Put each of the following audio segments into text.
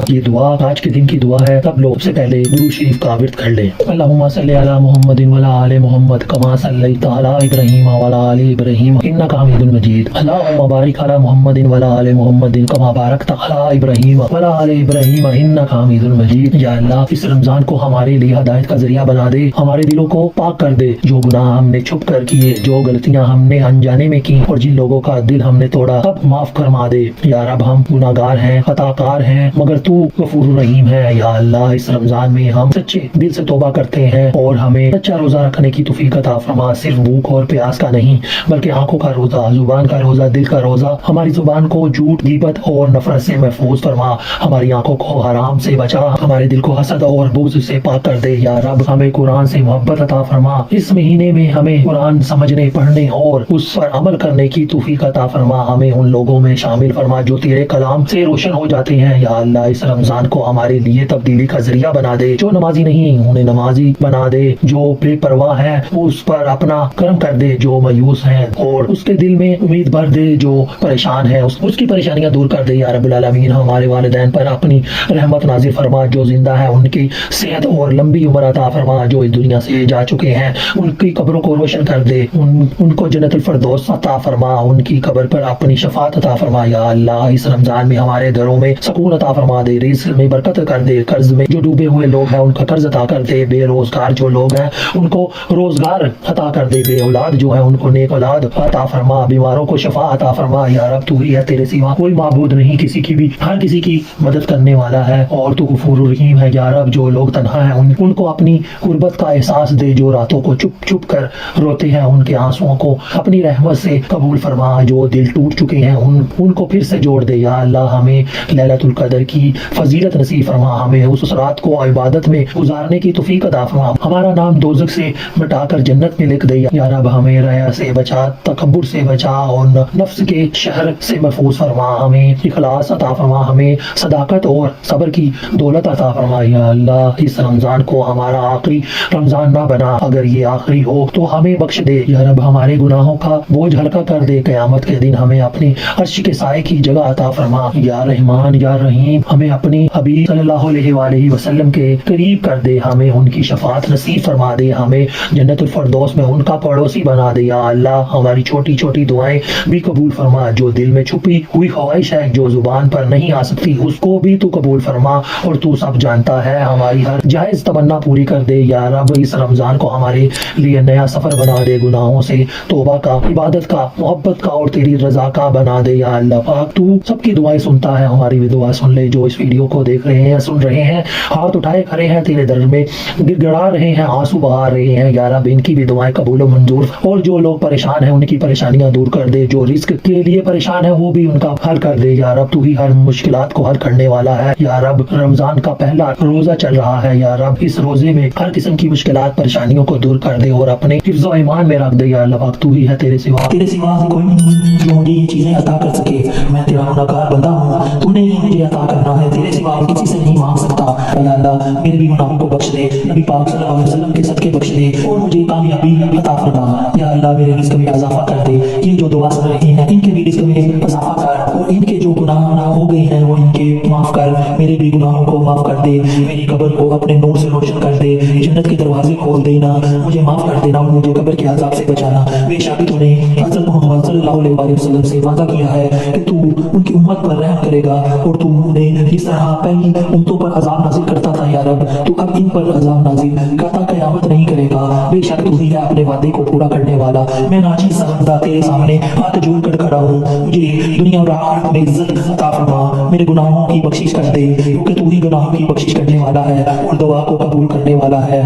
یہ دعا آج کے دن کی دعا ہے، سب لوگ سے پہلے درود شریف کا ورد کر لیں۔ اللہم صلی علی محمد وعلی آل محمد کما صلیت علی ابراہیم وعلی آل ابراہیم انک حمید مجید۔ اللہم بارک علی محمد وعلی آل محمد کما بارکت علی ابراہیم وعلی آل ابراہیم انک حمید مجید۔ یا اللہ اس رمضان کو ہمارے لیے ہدایت کا ذریعہ بنا دے، ہمارے دلوں کو پاک کر دے، جو گناہ ہم نے چھپ کر کیے، جو غلطیاں ہم نے انجانے میں کی اور جن لوگوں کا دل ہم نے توڑا سب معاف فرما دے۔ یا رب ہم گناہ گار ہیں، خطا کار ہیں، مگر تو غفور رحیم ہے۔ یا اللہ اس رمضان میں ہم سچے دل سے توبہ کرتے ہیں اور ہمیں سچا روزہ رکھنے کی توفیق عطا فرما، صرف بھوک اور پیاس کا نہیں بلکہ آنکھوں کا روزہ، زبان کا روزہ، دل کا روزہ۔ ہماری زبان کو جھوٹ، غیبت اور نفرت سے محفوظ فرما، ہماری آنکھوں کو حرام سے بچا، ہمارے دل کو حسد اور بغض سے پاک کر دے۔ یا رب ہمیں قرآن سے محبت عطا فرما، اس مہینے میں ہمیں قرآن سمجھنے، پڑھنے اور اس پر عمل کرنے کی توفیق عطا فرما، ہمیں ان لوگوں میں شامل فرما جو تیرے کلام سے روشن ہو جاتے ہیں۔ یا اللہ اس رمضان کو ہمارے لیے تبدیلی کا ذریعہ بنا دے، جو نمازی نہیں انہیں نمازی بنا دے، جو بے پرواہ ہے اس پر اپنا کرم کر دے، جو مایوس ہیں اور اس کے دل میں امید بھر دے، جو پریشان ہے اس کی پریشانیاں دور کر دے۔ یا رب العالمین ہمارے والدین پر اپنی رحمت نازل فرما، جو زندہ ہے ان کی صحت اور لمبی عمر عطا فرما، جو اس دنیا سے جا چکے ہیں ان کی قبروں کو روشن کر دے، ان کو جنت الفردوس عطا فرما، ان کی قبر پر اپنی شفاعت عطا فرما۔ یا اللہ اس رمضان میں ہمارے گھروں میں سکون عطا فرما دے، رزق میں برکت کر دے، قرض میں جو ڈوبے ہوئے لوگ ہیں ان کا قرض عطا کر دے، بے روزگار جو لوگ ہیں ان کو روزگار عطا کر دے، بے اولاد جو ہے ان کو نیک اولاد عطا فرما، بیماروں کو شفا عطا فرما۔ یا رب تو ہی ہے، تیرے سوا کوئی معبود نہیں، کسی کی بھی ہر کسی کی مدد کرنے والا ہے اور تو غفور الرحیم ہے۔ یا رب جو لوگ تنہا ہیں ان کو اپنی غربت کا احساس دے، جو راتوں کو چپ چپ کر روتے ہیں ان کے آنسوؤں کو اپنی رحمت سے قبول فرما، جو دل ٹوٹ چکے ہیں ان کو پھر سے جوڑ دے۔ یا اللہ ہمیں لیلۃ القدر کی فضیلت نصیب فرما، ہمیں اس رات کو عبادت میں گزارنے کی توفیق عطا فرما، ہمارا نام دوزخ سے مٹا کر جنت میں لکھ دے۔ یا رب ہمیں ریا سے بچا، تکبر سے بچا اور نفس کے شہر سے محفوظ فرما، ہمیں اخلاص عطا فرما، ہمیں صداقت اور صبر کی دولت عطا فرما۔ یا اللہ اس رمضان کو ہمارا آخری رمضان نہ بنا، اگر یہ آخری ہو تو ہمیں بخش دے۔ یا رب ہمارے گناہوں کا بوجھ ہلکا کر دے، قیامت کے دن ہمیں اپنی عرش کے سائے کی جگہ عطا فرما۔ یا رحمان یا رحیم ہمیں اپنی حبیب صلی اللہ علیہ وآلہ وسلم کے قریب کر دے، ہمیں ان کی شفاعت نصیب فرما دے، ہمیں جنت الفردوس میں ان کا پڑوسی بنا دے۔ یا اللہ ہماری چھوٹی چھوٹی دعائیں بھی قبول فرما، جو دل میں چھپی ہوئی خواہش ہے جو زبان پر نہیں آ سکتی اس کو بھی تو قبول فرما، اور تو سب جانتا ہے، ہماری ہر جائز تمنا پوری کر دے۔ یا رب اس رمضان کو ہمارے لیے نیا سفر بنا دے، گناہوں سے توبہ کا، عبادت کا، محبت کا اور تیری رضا کا بنا دے۔ یا اللہ پاک تو سب کی دعائیں سنتا ہے، ہماری بھی دعا سن لے، جو اس ویڈیو کو دیکھ رہے ہیں، سن رہے ہیں، ہاتھ اٹھائے کھڑے ہیں تیرے در میں، گر گڑا رہے ہیں، آنسو بہا رہے ہیں۔ یا رب ان کی بھی دعائیں قبول و منظور، اور جو لوگ پریشان ہیں ان کی پریشانیاں دور کر دے، جو رزق کے لیے پریشان ہے وہ بھی ان کا حل کر دے۔ یا رب تو ہی ہر مشکلات کو حل کرنے والا ہے۔ یا رب رمضان کا پہلا روزہ چل رہا ہے، یا رب اس روزے میں ہر قسم کی مشکلات پریشانیوں کو دور کر دے اور اپنے حفظ و ایمان میں رکھ دے۔ یا اللہ پاک تو ہی ہے، تیرے سوا کوئی نہیں جو مجھے یہ چیزیں عطا کر سکے، میں تیرا گنہگار بندہ ہوں، تو نے ہی مجھے عطا کرنا ہے، تیرے سوا کسی سے نہیں مانگ سکتا۔ یا اللہ میرے بھی گناہوں کو بخش دے، نبی پاک صلی اللہ علیہ وسلم کے صدقے بخش دے اور مجھے کامیابی عطا فرما۔ یا اللہ میرے رزق میں اضافہ کر دے، یہ جو دعا سن رہی ہیں ان کے بھی رزق میں اضافہ کر، اور ان کے جو گناہ ہو گئے ہیں وہ ان کے معاف کر، میرے بھی گناہوں کو معاف کر دے، میری قبر کو اپنے نور سے روشن کر دے، جنت کے دروازے کھول دینا، مجھے معاف کر دینا، مجھے قبر کے عذاب سے بچانا۔ بے شک تو نے حضرت محمد صلی اللہ علیہ وسلم سے وعدہ کیا ہے کہ تو ان کی امت پر رحم کرے گا، اور تو نے جس طرح پہلی امتوں پر عذاب نازل کرتا تھا یا رب تو اب ان پر عذاب نازل کرتا قیامت نہیں کرے گا۔ بے شک تو ہی ہے اپنے وعدے کو پورا کرنے والا۔ میں ناچیز بندہ تیرے سامنے ہاتھ جوڑ کر کھڑا ہوں، مجھے دنیا اور آخرت میں عزت عطا فرما، میرے گناہوں کی بخشش کر دے، کیونکہ تو ہی گناہوں کی بخشش کرنے والا ہے اور دعا کو قبول کرنے والا ہے۔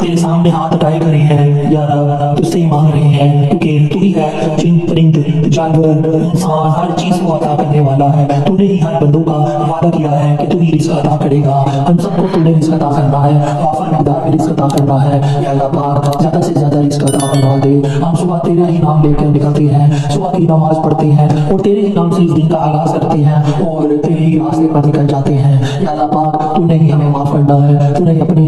تیرے سامنے ہاتھ اٹھائے کھڑے ہیں یا رب، تجھ سے مانگ رہے ہیں، کیونکہ تو ہی ہے جن پرند جانور انسان ہر چیز کو عطا کرنے والا ہے۔ تو نے ہی ہر بندوں کا وعدہ کیا ہے کہ تو ہی رزق عطا کرے گا، ہم سب کو تو نے رزق عطا کرنا ہے، وافر مقدار میں رزق عطا کرنا ہے۔ یا اللہ پاک زیادہ سے زیادہ رزق عطا فرما دے۔ ہم صبح تیرا ہی نام لے کر نکلتے ہیں، صبح کی نماز پڑھتے ہیں اور تیرے ہی نام سے اس دن کا آغاز کرتے ہیں اور تیرے ہی راستے پر نکل جاتے ہیں۔ یا اللہ پاک تو نے ہی ہمیں معاف کرنا ہے، تو نے اپنے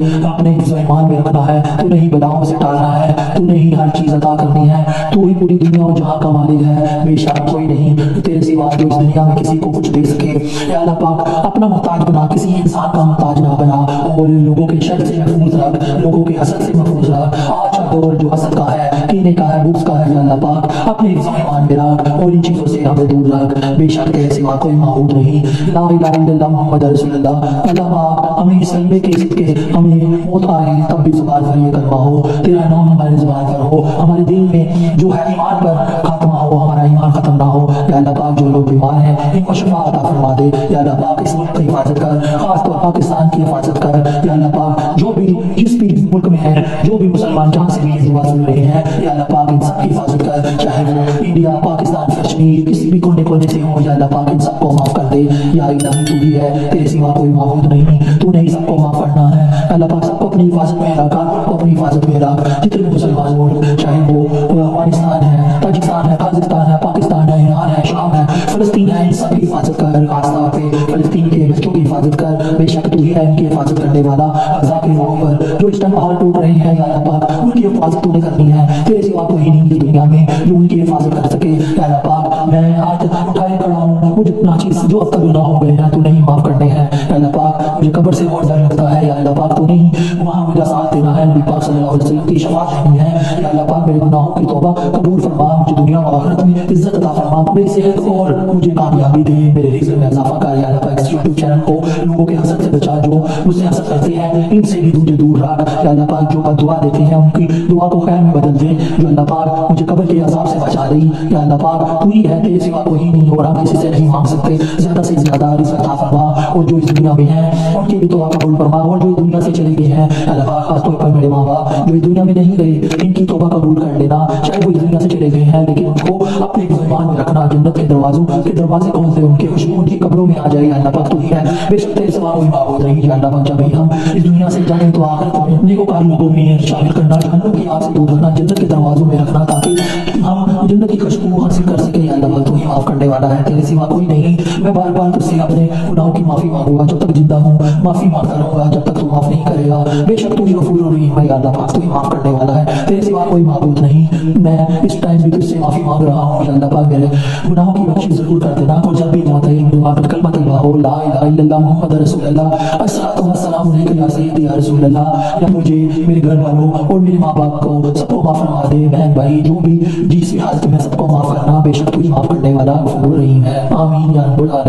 حفظ و ایمان میں رکھنا ہے، تو نے ہی بلاؤں سے ٹالنا ہے، تو نے ہی ہر چیز عطا کرنی ہے، تو ہی پوری دنیا اور جہاں کا مالک ہے، بے شک کوئی نہیں تیرے سوا جو اس دنیا میں کسی کو کچھ دے سکے۔ اے اللہ پاک اپنا محتاج بنا، کسی انسان کا محتاج نہ بنا، اور لوگوں کے شر سے محفوظ رکھ، لوگوں کے حسد سے محفوظ رکھ۔ آج کا دور جو حسد کا ہے، کینے کا ہے، بغض کا ہے، یا اللہ پاک اپنے حفظ و ایمان میں رکھ اور ان چیزوں سے ہمیں دور رکھ، بے شک تیرے سوا کوئی معبود نہیں، لا الہ الا اللہ محمد رسول اللہ۔ اللہ پاک ہمیں اس کلمے کے صدقے ہمیں موت آئے تب بھی زبان پر یہ کلمہ ہو، تیرا نام ہمارے زبان پر ہو، ہمارے دل میں جو ہے ایمان پر خاتمہ ہو، ہمارا ایمان ختم نہ ہو۔ یا اللہ پاک جو لوگ بیمار ہیں ان کو شفا عطا فرما دے، یا اللہ پاک اس ملک کی حفاظت کر، خاص طور پاکستان کی حفاظت کر، یا اللہ پاک جو بھی جس بھی ملک میں ہے، جو بھی مسلمان جہاں سے بھی یہ دعا سن رہے ہیں، یا اللہ پاک ان سب کی حفاظت کر، چاہے وہ انڈیا، پاکستان، کشمیر، کسی بھی کونے کونے سے ہو، یا اللہ پاک ان سب کو معاف کر دے۔ یا الہی تو ہی ہے، تیرے سوا کوئی معبود نہیں، تو نے ہی سب کو معاف کرنا ہے۔ اللہ پاک سب کو اپنی حفاظت میں رکھ، کو اپنی حفاظت میں رکھ، جتنے مسلمان ملک چاہے وہ افغانستان ہے، تاجکستان ہے، قازقستان ہے، پاکستان ہے، ایران ہے، شام ہے، فلسطین ہے، ان سب کی حفاظت کر، خاص طور پہ فلسطین کے بچوں کی حفاظت کر، بے شک تو ہی ہے ان کی حفاظت کرنے والا۔ غزہ کے لوگوں پر جو اس ٹائم پہاڑ ٹوٹ رہے ہیں، یا اللہ پاک ان کی حفاظت تو نے کرنی ہے، تیرے سوا کوئی نہیں ہے دنیا میں جو ان کی حفاظت کر سکے۔ یا اللہ پاک میں ہاتھ اٹھائے کھڑا ہوں، وہ جتنا چیز جو اب تک گناہ ہو گئے ہیں تو نہیں معاف کرنے ہیں۔ یا اللہ پاک مجھے قبر سے بہت ڈر لگتا ہے، یا اللہ پاک تو نہیں وہاں میرا ساتھ دینا ہے، نبی پاک صلی اللہ علیہ وسلم کی شفاعت دینی ہے۔ یا اللہ پاک میرے گناہوں کی توبہ قبول فرما، مجھے دنیا و آخرت میں عزت عطا فرما، میری صحت اور مجھے کامیابی دے، میرے رزق میں اضافہ کر۔ یا اللہ پاک اس یوٹیوب چینل کو لوگوں کے حسد سے بچا، جو مجھ سے حسد کرتے ہیں ان سے بھی مجھے دور رکھ۔ یا اللہ پاک جو دعا دیتے ہیں ان کی دعا کو خیر میں بدل دے، جو اللہ پاک مجھے قبر کے عذاب سے بچا دے۔ یا اللہ پاک تو ہی ہے، تیرے سوا کوئی نہیں، اور ہم کسی سے نہیں مانگ سکتے، زیادہ سے زیادہ رزق عطا فرما، اور جو اس دنیا میں ہیں ان کی بھی دعا قبول فرما، اور جو اس دنیا سے چلے گئے ہیں اللہ پاک خاص طور پر میرے ماں باپ جو اس دنیا میں نہیں رہے ان کی توبہ قبول کر لینا، چاہے وہ اس دنیا سے چلے گئے ہیں لیکن ان کو اپنے ایمان میں رکھنا، جنت کے دروازوں کے دروازے کھول دے، ان کی خوشبو ان کی قبروں میں آ جائے۔ یا اللہ پاک تو ہی ہے، بے شک تیرے سوا کوئی معبود نہیں۔ یا اللہ پاک جب بھی ہم اس دنیا سے جائیں تو آخرت میں نیکوکار لوگوں میں شامل کرنا، جہنم کی آگ سے دور رکھنا، جنت کے دروازوں میں رکھنا، تاکہ ہم جنت کی خوشبو حاصل کر سکیں۔ یا اللہ پاک تو ہی معاف کرنے والا ہے، تیرے سوا کوئی نہیں۔ میں بار بار تجھ سے اپنے گناہوں کی معافی مانگوں گا، جب تک زندہ ہوں معافی مانگتا رہوں گا، جب تک تو معاف نہیں کرے گا۔ بے شک تو ہی غفور الرحیم ہے، یا اللہ پاک تو ہی معاف کرنے والا ہے، تیرے سوا کوئی معبود نہیں۔ میں اس ٹائم بھی تجھ سے معافی مانگ رہا ہوں، یا اللہ پاک میرے گناہوں کی بخشش ضرور کر دینا، اور جب بھی موت آئے میرے وہاں پر کلمہ طیبہ ہو، لا الہ الا اللہ محمد رسول اللہ، الصلاۃ والسلام علیک یا سیدی یا رسول اللہ۔ یا مجھے، میرے گھر والوں اور میرے ماں باپ کو سب کو معاف فرما دے، بہن بھائی جو بھی جس بھی حالت میں سب کو معاف کرنا، بے شک تو ہی معاف کرنے والا غفور الرحیم ہے، آمین یا رب العالمین۔